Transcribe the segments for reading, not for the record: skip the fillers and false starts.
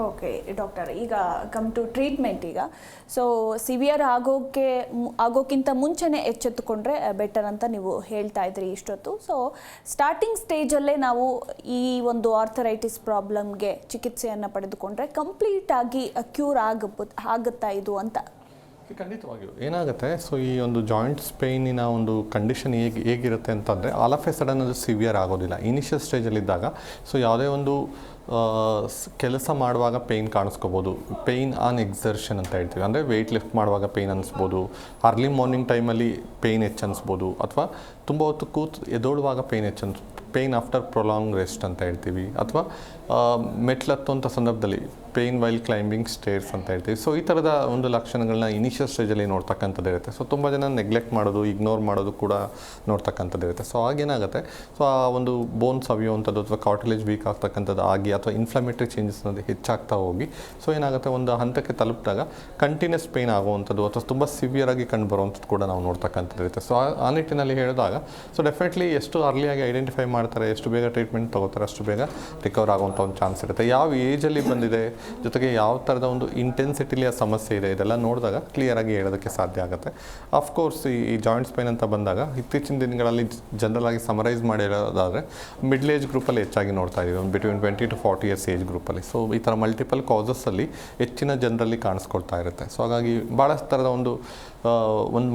Okay doctor, ಈಗ come to treatment. ಈಗ so severe ಆಗೋಕ್ಕಿಂತ ಮುಂಚೆನೇ ಎಚ್ಚೆತ್ತುಕೊಂಡ್ರೆ ಬೆಟರ್ ಅಂತ ನೀವು ಹೇಳ್ತಾ ಇದ್ರಿ ಇಷ್ಟೊತ್ತು. ಸೊ ಸ್ಟಾರ್ಟಿಂಗ್ ಸ್ಟೇಜಲ್ಲೇ ನಾವು ಈ ಒಂದು ಆರ್ಥರೈಟಿಸ್ ಪ್ರಾಬ್ಲಮ್ಗೆ ಚಿಕಿತ್ಸೆಯನ್ನು ಪಡೆದುಕೊಂಡ್ರೆ ಕಂಪ್ಲೀಟ್ ಆಗಿ ಕ್ಯೂರ್ ಆಗುತ್ತಾ ಇದು ಅಂತ? ಖಂಡಿತವಾಗಿಯೂ ಏನಾಗುತ್ತೆ, ಸೊ ಈ ಒಂದು ಜಾಯಿಂಟ್ಸ್ ಪೇಯ್ನಿನ ಒಂದು ಕಂಡೀಷನ್ ಹೇಗಿರುತ್ತೆ ಅಂತಂದರೆ ಆಲ್ ಆಫ್ ಎ ಸಡನ್ ಅದು ಸಿವಿಯರ್ ಆಗೋದಿಲ್ಲ. ಇನಿಷಿಯಲ್ ಸ್ಟೇಜಲ್ಲಿದ್ದಾಗ ಸೊ ಯಾವುದೇ ಒಂದು ಕೆಲಸ ಮಾಡುವಾಗ ಪೇಯ್ನ್ ಕಾಣಿಸ್ಕೋಬೋದು. ಪೇಯ್ನ್ ಆನ್ ಎಕ್ಸರ್ಷನ್ ಅಂತ ಹೇಳ್ತೀವಿ, ಅಂದರೆ ವೆಯ್ಟ್ ಲಿಫ್ಟ್ ಮಾಡುವಾಗ ಪೇಯ್ನ್ ಅನಿಸ್ಬೋದು, ಅರ್ಲಿ ಮಾರ್ನಿಂಗ್ ಟೈಮಲ್ಲಿ ಪೇಯ್ನ್ ಹೆಚ್ಚು ಅನಿಸ್ಬೋದು, ಅಥವಾ ತುಂಬ ಹೊತ್ತು ಎದೋಳುವಾಗ ಪೇಯ್ನ್ ಆಫ್ಟರ್ ಪ್ರೊಲಾಂಗ್ ರೆಸ್ಟ್ ಅಂತ ಹೇಳ್ತೀವಿ, ಅಥವಾ ಮೆಟ್ಲತ್ತುವಂಥ ಸಂದರ್ಭದಲ್ಲಿ ಪೇಯ್ನ್ ವೈಲ್ ಕ್ಲೈಂಬಿಂಗ್ ಸ್ಟೇರ್ಸ್ ಅಂತ ಹೇಳ್ತೀವಿ. ಸೊ ಈ ಥರದ ಒಂದು ಲಕ್ಷಣಗಳನ್ನ ಇನಿಷಿಯಲ್ ಸ್ಟೇಜಲ್ಲಿ ನೋಡ್ತಕ್ಕಂಥದ್ದು ಇರುತ್ತೆ. ಸೊ ತುಂಬ ಜನ ನೆಗ್ಲೆಕ್ಟ್ ಮಾಡೋದು, ಇಗ್ನೋರ್ ಮಾಡೋದು ಕೂಡ ನೋಡ್ತಕ್ಕಂಥದ್ದು ಇರುತ್ತೆ. ಸೊ ಆಗೇನಾಗುತ್ತೆ, ಸೊ ಆ ಒಂದು ಬೋನ್ಸ್ ಅವಿಯುವಂಥದ್ದು ಅಥವಾ ಕಾರ್ಟಿಲೇಜ್ ವೀಕ್ ಆಗ್ತಕ್ಕಂಥದ್ದು ಆಗಿ ಅಥವಾ ಇನ್ಫ್ಲಮೇಟರಿ ಚೇಂಜಸ್ ಅನ್ನೋದು ಹೆಚ್ಚಾಗ್ತಾ ಹೋಗಿ ಸೊ ಏನಾಗುತ್ತೆ, ಒಂದು ಹಂತಕ್ಕೆ ತಲುಪಿದಾಗ ಕಂಟಿನ್ಯೂಸ್ ಪೇಯ್ನ್ ಆಗುವಂಥದ್ದು ಅಥವಾ ತುಂಬ ಸಿವಿಯರ್ ಆಗಿ ಕಂಡು ಬರುವಂಥದ್ದು ಕೂಡ ನಾವು ನೋಡ್ತಕ್ಕಂಥದ್ದು ಇರುತ್ತೆ. ಸೊ ಆ ನಿಟ್ಟಿನಲ್ಲಿ ಹೇಳಿದಾಗ ಸೊ ಡೆಫಿನೆಟ್ಲಿ ಎಷ್ಟು ಅರ್ಲಿಯಾಗಿ ಐಡೆಂಟಿಫೈ ಮಾಡ್ತಾರೆ, ಎಷ್ಟು ಬೇಗ ಟ್ರೀಟ್ಮೆಂಟ್ ತೊಗೋತಾರೆ, ಅಷ್ಟು ಬೇಗ ರಿಕವರ್ ಆಗುವಂಥ ಒಂದು ಚಾನ್ಸ್ ಇರುತ್ತೆ. ಯಾವ ಏಜಲ್ಲಿ ಬಂದಿದೆ, ಜೊತೆಗೆ ಯಾವ ಥರದ ಒಂದು ಇಂಟೆನ್ಸಿಟಿಲಿ ಆ ಸಮಸ್ಯೆ ಇದೆ, ಇದೆಲ್ಲ ನೋಡಿದಾಗ ಕ್ಲಿಯರಾಗಿ ಹೇಳೋದಕ್ಕೆ ಸಾಧ್ಯ ಆಗುತ್ತೆ. ಆಫ್ಕೋರ್ಸ್ ಈ ಜಾಯಿಂಟ್ಸ್ ಪೇನ್ ಅಂತ ಬಂದಾಗ ಇತ್ತೀಚಿನ ದಿನಗಳಲ್ಲಿ ಜನರಲ್ ಆಗಿ ಸಮರೈಸ್ ಮಾಡಿರೋದಾದರೆ ಮಿಡ್ಲ್ ಏಜ್ ಗ್ರೂಪಲ್ಲಿ ಹೆಚ್ಚಾಗಿ ನೋಡ್ತಾ ಇದ್ದೀವಿ, ಒಂದು ಬಿಟ್ವೀನ್ 20 to 40 ಇಯರ್ಸ್ ಏಜ್ ಗ್ರೂಪಲ್ಲಿ. ಸೊ ಈ ಥರ ಮಲ್ಟಿಪಲ್ ಕಾಸಸ್ಸಲ್ಲಿ ಹೆಚ್ಚಿನ ಜನರಲ್ಲಿ ಕಾಣಿಸ್ಕೊಳ್ತಾ ಇರುತ್ತೆ. ಸೊ ಹಾಗಾಗಿ ಭಾಳ ಥರದ ಒಂದು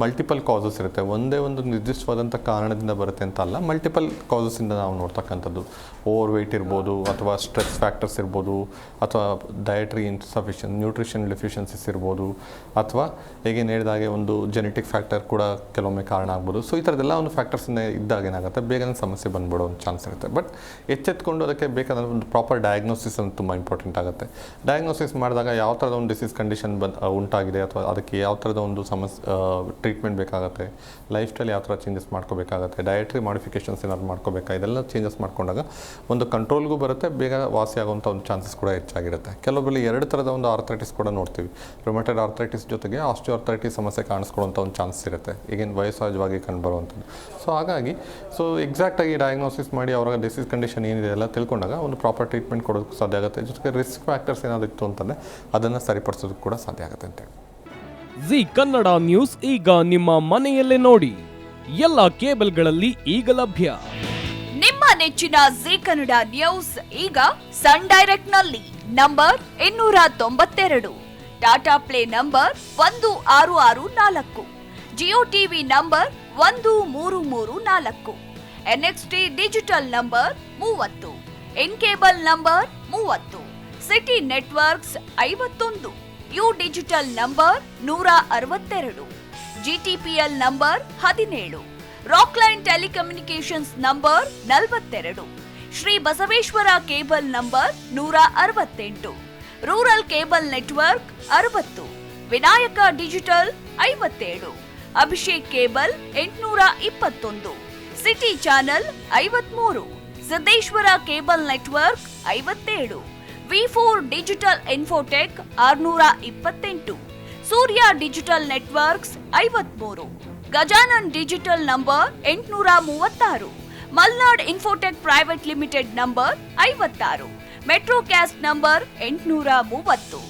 ಮಲ್ಟಿಪಲ್ ಕಾಸಸ್ ಇರುತ್ತೆ. ಒಂದೇ ಒಂದು ನಿರ್ದಿಷ್ಟವಾದಂಥ ಕಾರಣದಿಂದ ಬರುತ್ತೆ ಅಂತ ಅಲ್ಲ, ಮಲ್ಟಿಪಲ್ ಕಾಸಸ್ಸಿಂದ ನಾವು ನೋಡ್ತಕ್ಕಂಥದ್ದು. ಓವರ್ ವೆಯ್ಟ್ ಇರ್ಬೋದು, ಅಥವಾ ಸ್ಟ್ರೆಸ್ ಫ್ಯಾಕ್ಟರ್ಸ್ ಇರ್ಬೋದು, ಅಥವಾ ಡಯಟ್ರಿ ಇನ್ಸಫಿಷಿಯನ್ ನ್ಯೂಟ್ರಿಷನ್ ಡೆಫಿಷಿಯನ್ಸಿಸ್ ಇರ್ಬೋದು, ಅಥವಾ ಹೇಗೇನು ಹೇಳಿದಾಗೆ ಒಂದು ಜೆನೆಟಿಕ್ ಫ್ಯಾಕ್ಟರ್ ಕೂಡ ಕೆಲವೊಮ್ಮೆ ಕಾರಣ ಆಗ್ಬೋದು. ಸೊ ಈ ಥರದ್ದೆಲ್ಲ ಒಂದು ಫ್ಯಾಕ್ಟರ್ಸಿಂದ ಇದ್ದಾಗ ಏನಾಗುತ್ತೆ, ಬೇಗನೆ ಸಮಸ್ಯೆ ಬಂದ್ಬಿಡೋ ಒಂದು ಚಾನ್ಸ್ ಇರುತ್ತೆ. ಬಟ್ ಎಚ್ಚೆತ್ಕೊಂಡು ಅದಕ್ಕೆ ಬೇಕಾದ ಒಂದು ಪ್ರಾಪರ್ ಡಯಾಗ್ನೋಸಿಸ್ ಅಂತ ತುಂಬ ಇಂಪಾರ್ಟೆಂಟ್ ಆಗುತ್ತೆ. ಡಯಾಗ್ನೋಸಿಸ್ ಮಾಡಿದಾಗ ಯಾವ ಥರದ ಒಂದು ಡಿಸೀಸ್ ಕಂಡೀಷನ್ ಉಂಟಾಗಿದೆ, ಅಥವಾ ಅದಕ್ಕೆ ಯಾವ ಥರದ ಒಂದು ಟ್ರೀಟ್ಮೆಂಟ್ ಬೇಕಾಗುತ್ತೆ, ಲೈಫ್ ಸ್ಟೈಲ್ ಯಾವ ಥರ ಚೇಂಜಸ್ ಮಾಡ್ಕೋಬೇಕಾಗತ್ತೆ, ಡಯಟ್ರಿ ಮಾಡಿಫಿಕೇಷನ್ಸ್ ಏನಾದ್ರು ಮಾಡ್ಕೋಬೇಕಾ, ಇದೆಲ್ಲ ಚೇಂಜಸ್ ಮಾಡ್ಕೊಂಡಾಗ ಒಂದು ಕಂಟ್ರೋಲ್ಗೂ ಬರುತ್ತೆ, ಬೇಗ ವಾಸಿ ಆಗುವಂಥ ಒಂದು ಚಾನ್ಸಸ್ ಕೂಡ ಹೆಚ್ಚಾಗಿರುತ್ತೆ. ಕೆಲವೊಬ್ಬರಲ್ಲಿ ಎರಡು ಥರದ ಒಂದು ಆರ್ಥರೈಟಿಸ್ ಕೂಡ ನೋಡ್ತೀವಿ. ರೊಮ್ಯಾಟೈಡ್ ಆರ್ಥರೈಟಿಸ್ ಜೊತೆಗೆ ಆಸ್ಟಿಯೋಆರ್ಥರೈಟಿಸ್ ಸಮಸ್ಯೆ ಕಾಣಿಸ್ಕೊಳ್ಳುವಂಥ ಒಂದು ಚಾನ್ಸ್ ಇರುತ್ತೆ, ಈಗೇನು ವಯಸ್ಸಹಜವಾಗಿ ಕಂಡುಬರುವಂಥದ್ದು. ಸೊ ಹಾಗಾಗಿ ಎಕ್ಸಾಕ್ಟಾಗಿ ಡಯಾಗ್ನೋಸಿಸ್ ಮಾಡಿ ಅವರ ಡಿಸೀಸ್ ಕಂಡೀಷನ್ ಏನಿದೆ ಎಲ್ಲ ತಿಳ್ಕೊಂಡಾಗ ಒಂದು ಪ್ರಾಪರ್ ಟ್ರೀಟ್ಮೆಂಟ್ ಕೊಡೋದಕ್ಕೆ ಸಾಧ್ಯ ಆಗುತ್ತೆ. ಜೊತೆಗೆ ರಿಸ್ಕ್ ಫ್ಯಾಕ್ಟರ್ಸ್ ಏನಾದ್ರು ಇತ್ತು ಅಂತಂದರೆ ಅದನ್ನು ಸರಿಪಡಿಸೋದಕ್ಕೆ ಕೂಡ ಸಾಧ್ಯ ಆಗುತ್ತೆ ಅಂತೇಳಿ. ಜಿ ಕನ್ನಡ ನ್ಯೂಸ್ ಈಗ ನಿಮ್ಮ ಮನೆಯಲ್ಲೇ ನೋಡಿ, ಎಲ್ಲ ಕೇಬಲ್ಗಳಲ್ಲಿ ಈಗ ಲಭ್ಯ. ನಿಮ್ಮ ನೆಚ್ಚಿನ ಜಿ ಕನ್ನಡ ನ್ಯೂಸ್ ಈಗ ಸನ್ ಡೈರೆಕ್ಟ್ ನಲ್ಲಿ number 292, Tata play number 1664, Jio TV number 1334, NXT digital number 30, N cable number 30, city networks 51, U digital number 162, GTPL number 17, Rockline telecommunications number 42, Shri Basaveshwara cable number 168, rural cable network 60, Vinayaka digital 57, Abhishek cable 821, city channel 53, Siddeshwara cable network 57, V4 digital Infotech 628, ಸೂರ್ಯ digital networks 53, Gajanan digital number 836, Malnad Infotech Private Limited number 56, Metrocast number 830,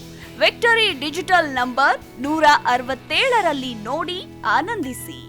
Victory Digital number 167ರಲ್ಲಿ ನೋಡಿ ಆನಂದಿಸಿ.